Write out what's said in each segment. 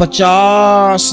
50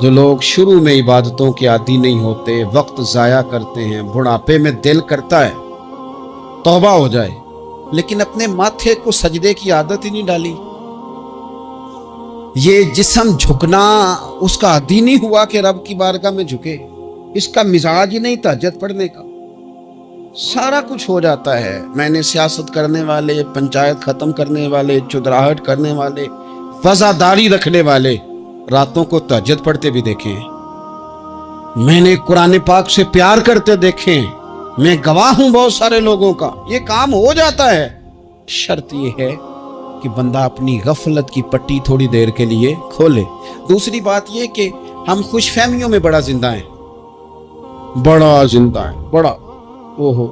جو لوگ شروع میں عبادتوں کے عادی نہیں ہوتے، وقت ضائع کرتے ہیں، بڑھاپے میں دل کرتا ہے توبہ ہو جائے، لیکن اپنے ماتھے کو سجدے کی عادت ہی نہیں ڈالی، یہ جسم جھکنا اس کا عادی نہیں ہوا کہ رب کی بارگاہ میں جھکے، اس کا مزاج ہی نہیں تہجد پڑھنے کا، سارا کچھ ہو جاتا ہے۔ میں نے سیاست کرنے والے، پنچایت ختم کرنے والے، چودراہٹ کرنے والے، وزاداری رکھنے والے راتوں کو تہجد پڑھتے بھی دیکھے ہیں، میں نے قرآن پاک سے پیار کرتے دیکھے ہیں، میں گواہ ہوں بہت سارے لوگوں کا، یہ کام ہو جاتا ہے۔ شرط یہ ہے کہ بندہ اپنی غفلت کی پٹی تھوڑی دیر کے لیے کھولے۔ دوسری بات یہ کہ ہم خوش فہمیوں میں بڑا زندہ ہیں، بڑا اوہو،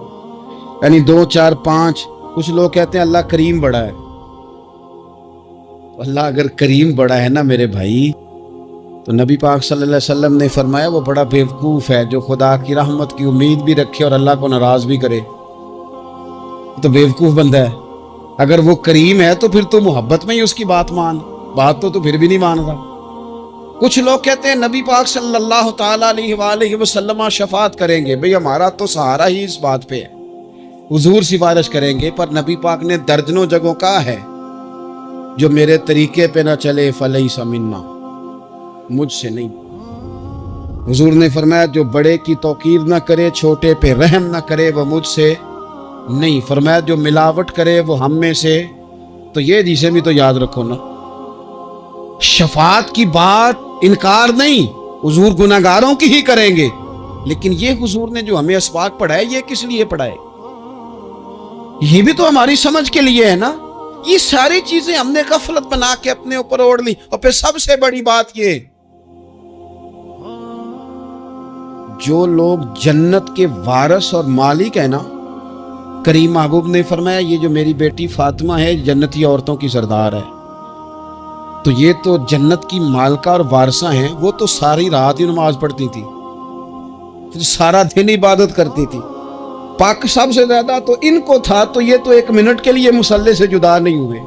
یعنی 2 4 5، کچھ لوگ کہتے ہیں اللہ کریم بڑا ہے۔ اللہ اگر کریم بڑا ہے نا میرے بھائی، تو نبی پاک صلی اللہ علیہ وسلم نے فرمایا وہ بڑا بیوقوف ہے جو خدا کی رحمت کی امید بھی رکھے اور اللہ کو ناراض بھی کرے، تو بیوقوف بندہ ہے۔ اگر وہ کریم ہے تو پھر تو محبت میں ہی اس کی بات مان، بات تو پھر بھی نہیں مان رہا۔ کچھ لوگ کہتے ہیں نبی پاک صلی اللہ تعالیٰ علیہ وآلہ وسلم شفاعت کریں گے، بھئی ہمارا تو سہارا ہی اس بات پہ ہے، حضور سفارش کریں گے، پر نبی پاک نے درجنوں جگہوں کہا ہے جو میرے طریقے پہ نہ چلے فلیس منا، مجھ سے نہیں۔ حضور نے فرمایا جو بڑے کی توقیر نہ کرے، چھوٹے پہ رحم نہ کرے، وہ مجھ سے نہیں۔ فرمایا جو ملاوٹ کرے وہ ہم میں سے، تو یہ حدیثیں بھی تو یاد رکھو نا۔ شفاعت کی بات انکار نہیں، حضور گناہگاروں کی ہی کریں گے، لیکن یہ حضور نے جو ہمیں اسباق پڑھائے یہ کس لیے پڑھائے؟ یہ بھی تو ہماری سمجھ کے لیے ہے نا۔ یہ ساری چیزیں ہم نے غفلت بنا کے اپنے اوپر اوڑھ لی۔ اور پھر سب سے بڑی بات یہ، جو لوگ جنت کے وارث اور مالک ہیں نا، کریم محبوب نے فرمایا یہ جو میری بیٹی فاطمہ ہے جنتی عورتوں کی سردار ہے، تو یہ تو جنت کی مالکہ اور وارثہ ہیں، وہ تو ساری رات ہی نماز پڑھتی تھی، سارا دن عبادت کرتی تھی، پاک سب سے زیادہ تو ان کو تھا، تو یہ تو 1 منٹ کے لیے مصلی سے جدا نہیں ہوئے۔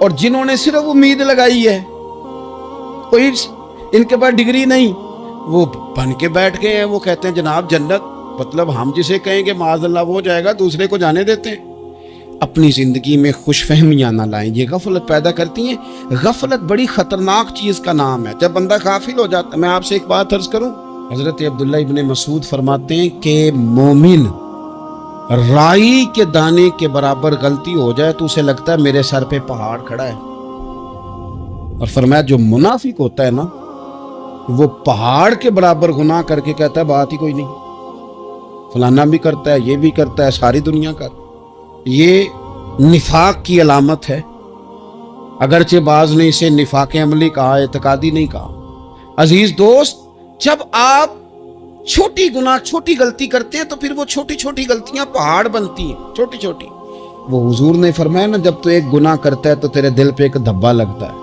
اور جنہوں نے صرف امید لگائی ہے، کوئی ان کے پاس ڈگری نہیں، وہ بن کے بیٹھ گئے ہیں، وہ کہتے ہیں جناب جنت، مطلب ہم جسے کہیں گے معاذ اللہ وہ جائے گا، دوسرے کو جانے دیتے ہیں۔ اپنی زندگی میں خوش فہمیاں نہ لائیں، یہ غفلت پیدا کرتی ہیں۔ غفلت بڑی خطرناک چیز کا نام ہے، جب بندہ غافل ہو جاتا ہے۔ میں آپ سے ایک بات عرض کروں، حضرت عبداللہ ابن مسعود فرماتے ہیں کہ مومن رائی کے دانے کے برابر غلطی ہو جائے تو اسے لگتا ہے میرے سر پہ پہاڑ کھڑا ہے، اور فرمایا جو منافق ہوتا ہے نا، وہ پہاڑ کے برابر گناہ کر کے کہتا ہے بات ہی کوئی نہیں، فلانا بھی کرتا ہے، یہ بھی کرتا ہے، ساری دنیا کا۔ یہ نفاق کی علامت ہے، اگرچہ بعض نے اسے نفاق عملی کہا، اعتقادی نہیں کہا۔ عزیز دوست، جب آپ چھوٹی غلطی کرتے ہیں تو پھر وہ چھوٹی چھوٹی غلطیاں پہاڑ بنتی ہیں، چھوٹی چھوٹی۔ وہ حضور نے فرمایا نا، جب تو ایک گناہ کرتا ہے تو تیرے دل پہ ایک دھبا لگتا ہے،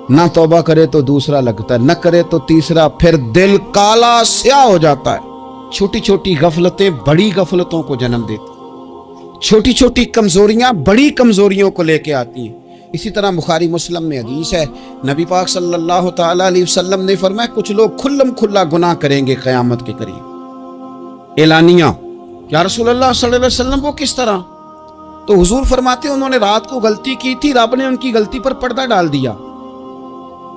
نہ توبہ کرے تو دوسرا لگتا ہے، نہ کرے تو تیسرا، پھر دل کالا سیاہ ہو جاتا ہے۔ چھوٹی چھوٹی غفلتیں بڑی غفلتوں کو جنم دیتی ہیں، چھوٹی چھوٹی کمزوریاں بڑی کمزوریوں کو لے کے آتی ہیں۔ اسی طرح بخاری مسلم میں حدیث ہے، نبی پاک صلی اللہ تعالیٰ علیہ وسلم نے فرمایا کچھ لوگ کھلم کھلا گناہ کریں گے قیامت کے قریب۔ اعلانیہ، یا رسول اللہ صلی اللہ علیہ وسلم وہ کس طرح؟ تو حضور فرماتے ہیں انہوں نے رات کو غلطی کی تھی، رب نے ان کی غلطی پر پردہ ڈال دیا،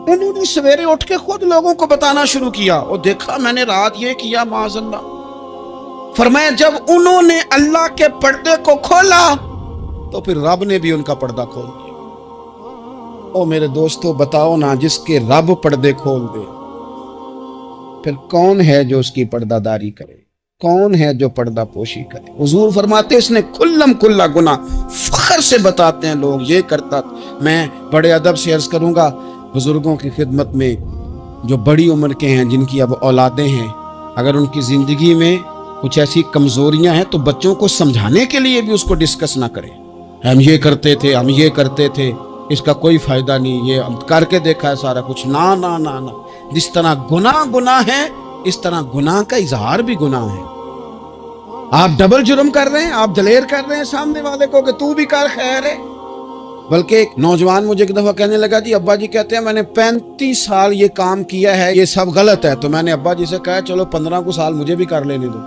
انہوں نے سویرے اٹھ کے خود لوگوں کو بتانا شروع کیا، اور دیکھا میں نے رات یہ کیا، معاذ اللہ۔ فرمایا جب انہوں نے اللہ کے پردے کو کھولا تو پھر رب نے بھی ان کا پردہ کھول دیا۔ او میرے دوستو، بتاؤ نا، جس کے رب پردے کھول دے پھر کون ہے جو اس کی پردہ داری کرے؟ کون ہے جو پردہ پوشی کرے؟ حضور فرماتے اس نے کھلم کھلا گناہ، فخر سے بتاتے ہیں لوگ یہ کرتا۔ میں بڑے ادب سے عرض کروں گا بزرگوں کی خدمت میں، جو بڑی عمر کے ہیں، جن کی اب اولادیں ہیں، اگر ان کی زندگی میں کچھ ایسی کمزوریاں ہیں تو بچوں کو سمجھانے کے لیے بھی اس کو ڈسکس نہ کریں، ہم یہ کرتے تھے، ہم یہ کرتے تھے، اس کا کوئی فائدہ نہیں، یہ ہم کر کے دیکھا ہے سارا کچھ۔ نہ نہ نہ نہ، جس طرح گناہ ہے اس طرح گناہ کا اظہار بھی گناہ ہے۔ آپ ڈبل جرم کر رہے ہیں، آپ دلیر کر رہے ہیں سامنے والے کو کہ تو بھی کر، خیر ہے، بلکہ ایک نوجوان مجھے ایک دفعہ کہنے لگا جی ابا جی کہتے ہیں میں نے 35 سال یہ کام کیا ہے، یہ سب غلط ہے. تو میں نے ابا جی سے کہا چلو 15 کو سال مجھے بھی کر لینے دو،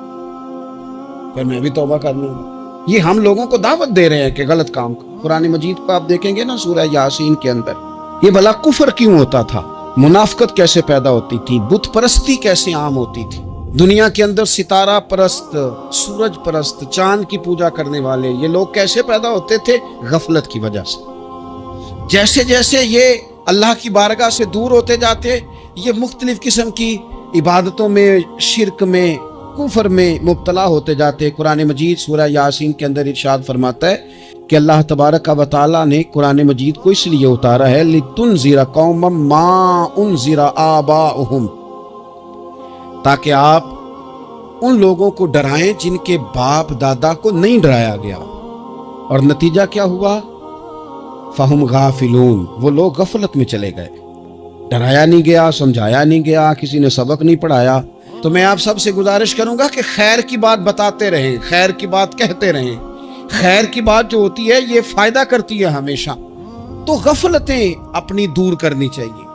پھر میں بھی توبہ کر لوں گا. یہ ہم لوگوں کو دعوت دے رہے ہیں کہ غلط کام کا. قرآن مجید کو آپ دیکھیں گے نا سورہ یاسین کے اندر یہ بھلا کفر کیوں ہوتا تھا، منافقت کیسے پیدا ہوتی تھی، بت پرستی کیسے عام ہوتی تھی، دنیا کے اندر ستارہ پرست، سورج پرست، چاند کی پوجا کرنے والے یہ لوگ کیسے پیدا ہوتے تھے؟ غفلت کی وجہ سے. جیسے جیسے یہ اللہ کی بارگاہ سے دور ہوتے جاتے، یہ مختلف قسم کی عبادتوں میں، شرک میں، کفر میں مبتلا ہوتے جاتے. قرآن مجید سورہ یاسین کے اندر ارشاد فرماتا ہے کہ اللہ تبارک و تعالیٰ نے قرآن مجید کو اس لیے اتارا ہے لِتُنذِرَ قَوْمًا مَا أُنذِرَ آبَاؤُهُمْ، تاکہ آپ ان لوگوں کو ڈرائیں جن کے باپ دادا کو نہیں ڈرایا گیا. اور نتیجہ کیا ہوا؟ فَهُمْ غَافِلُونَ، وہ لوگ غفلت میں چلے گئے، ڈرایا نہیں گیا، سمجھایا نہیں گیا، کسی نے سبق نہیں پڑھایا. تو میں آپ سب سے گزارش کروں گا کہ خیر کی بات بتاتے رہیں، خیر کی بات کہتے رہیں. خیر کی بات جو ہوتی ہے یہ فائدہ کرتی ہے ہمیشہ. تو غفلتیں اپنی دور کرنی چاہیے.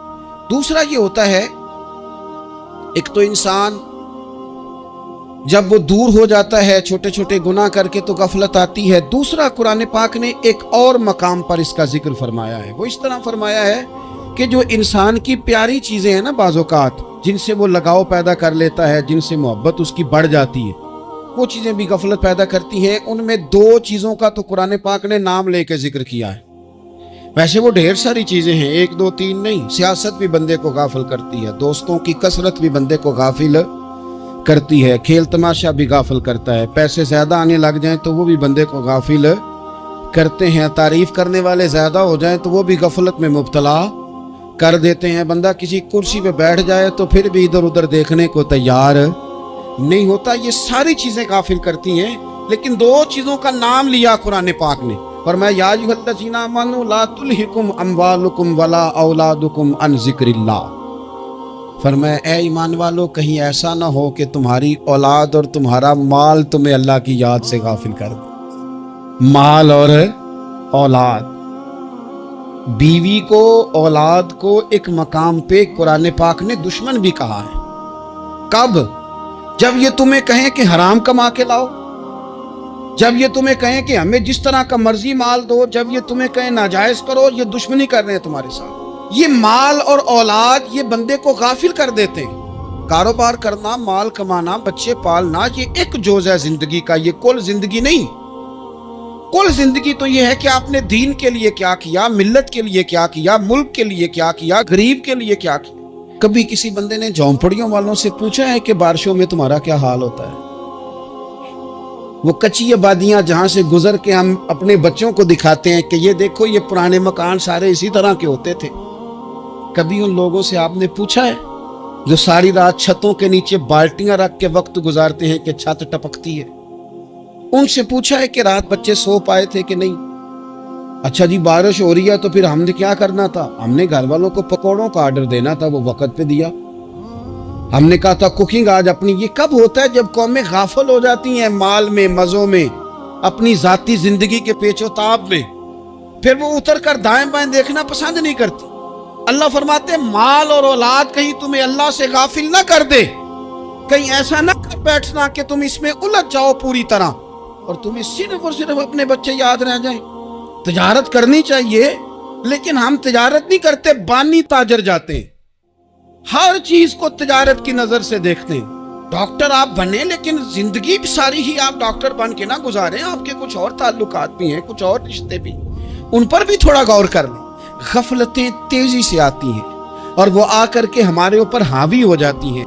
دوسرا یہ ہوتا ہے، ایک تو انسان جب وہ دور ہو جاتا ہے چھوٹے چھوٹے گناہ کر کے تو غفلت آتی ہے. دوسرا قرآن پاک نے ایک اور مقام پر اس کا ذکر فرمایا ہے. وہ اس طرح فرمایا ہے کہ جو انسان کی پیاری چیزیں ہیں نا بعض اوقات جن سے وہ لگاؤ پیدا کر لیتا ہے، جن سے محبت اس کی بڑھ جاتی ہے، وہ چیزیں بھی غفلت پیدا کرتی ہیں. ان میں 2 چیزوں کا تو قرآن پاک نے نام لے کے ذکر کیا ہے. ویسے وہ ڈھیر ساری چیزیں ہیں، 1 2 3 نہیں. سیاست بھی بندے کو غافل کرتی ہے، دوستوں کی کثرت بھی بندے کو غافل کرتی ہے، کھیل تماشا بھی غافل کرتا ہے، پیسے زیادہ آنے لگ جائیں تو وہ بھی بندے کو غافل کرتے ہیں، تعریف کرنے والے زیادہ ہو جائیں تو وہ بھی غفلت میں مبتلا کر دیتے ہیں. بندہ کسی کرسی پہ بیٹھ جائے تو پھر بھی ادھر ادھر دیکھنے کو تیار نہیں ہوتا. یہ ساری چیزیں غافل کرتی ہیں. لیکن 2 چیزوں کا نام لیا قرآن پاک نے، فرمایا یا ایھا الذین آمنوا لا تلھکم اموالکم ولا اولادکم عن ذکر اللہ. فرمایا اے ایمان والو کہیں ایسا نہ ہو کہ تمہاری اولاد اور تمہارا مال تمہیں اللہ کی یاد سے غافل کر دے. مال اور اولاد، بیوی کو، اولاد کو ایک مقام پہ قرآن پاک نے دشمن بھی کہا ہے. کب؟ جب یہ تمہیں کہیں کہ حرام کما کے لاؤ، جب یہ تمہیں کہیں کہ ہمیں جس طرح کا مرضی مال دو، جب یہ تمہیں کہیں ناجائز کرو، یہ دشمنی کر رہے ہیں تمہارے ساتھ. یہ مال اور اولاد یہ بندے کو غافل کر دیتے ہیں. کاروبار کرنا، مال کمانا، بچے پالنا یہ ایک جز ہے زندگی کا، یہ کل زندگی نہیں. کل زندگی تو یہ ہے کہ آپ نے دین کے لیے کیا کیا، ملت کے لیے کیا کیا، ملک کے لیے کیا کیا، غریب کے لیے کیا کیا. کبھی کسی بندے نے جھونپڑیوں والوں سے پوچھا ہے کہ بارشوں میں تمہارا کیا حال ہوتا ہے؟ وہ کچی آبادیاں جہاں سے گزر کے ہم اپنے بچوں کو دکھاتے ہیں کہ یہ دیکھو یہ پرانے مکان سارے اسی طرح کے ہوتے تھے. کبھی ان لوگوں سے آپ نے پوچھا ہے جو ساری رات چھتوں کے نیچے بالٹیاں رکھ کے وقت گزارتے ہیں کہ چھت ٹپکتی ہے؟ ان سے پوچھا ہے کہ رات بچے سو پائے تھے کہ نہیں؟ اچھا جی بارش ہو رہی ہے تو پھر ہم نے کیا کرنا تھا؟ ہم نے گھر والوں کو پکوڑوں کا آرڈر دینا تھا، وہ وقت پہ دیا. ہم نے کہا تھا کوکنگ آج اپنی. یہ کب ہوتا ہے؟ جب قومیں غافل ہو جاتی ہیں مال میں، مزوں میں، اپنی ذاتی زندگی کے پیچ و تاب میں، پھر وہ اتر کر دائیں بائیں دیکھنا پسند نہیں کرتی. اللہ فرماتے ہیں مال اور اولاد کہیں تمہیں اللہ سے غافل نہ کر دے، کہیں ایسا نہ کر بیٹھنا کہ تم اس میں الجھ جاؤ پوری طرح اور تمہیں صرف اور صرف اپنے بچے یاد رہ جائیں. تجارت کرنی چاہیے لیکن ہم تجارت نہیں کرتے، بانی تاجر جاتے ہیں، ہر چیز کو تجارت کی نظر سے دیکھتے ہیں. ڈاکٹر آپ بنے لیکن زندگی ساری ہی آپ ڈاکٹر بن کے نہ گزاریں، آپ کے کچھ اور تعلقات بھی ہیں، کچھ اور رشتے بھی، ان پر بھی تھوڑا غور کر لیں. غفلتیں تیزی سے آتی ہیں اور وہ آ کر کے ہمارے اوپر حاوی ہو جاتی ہیں.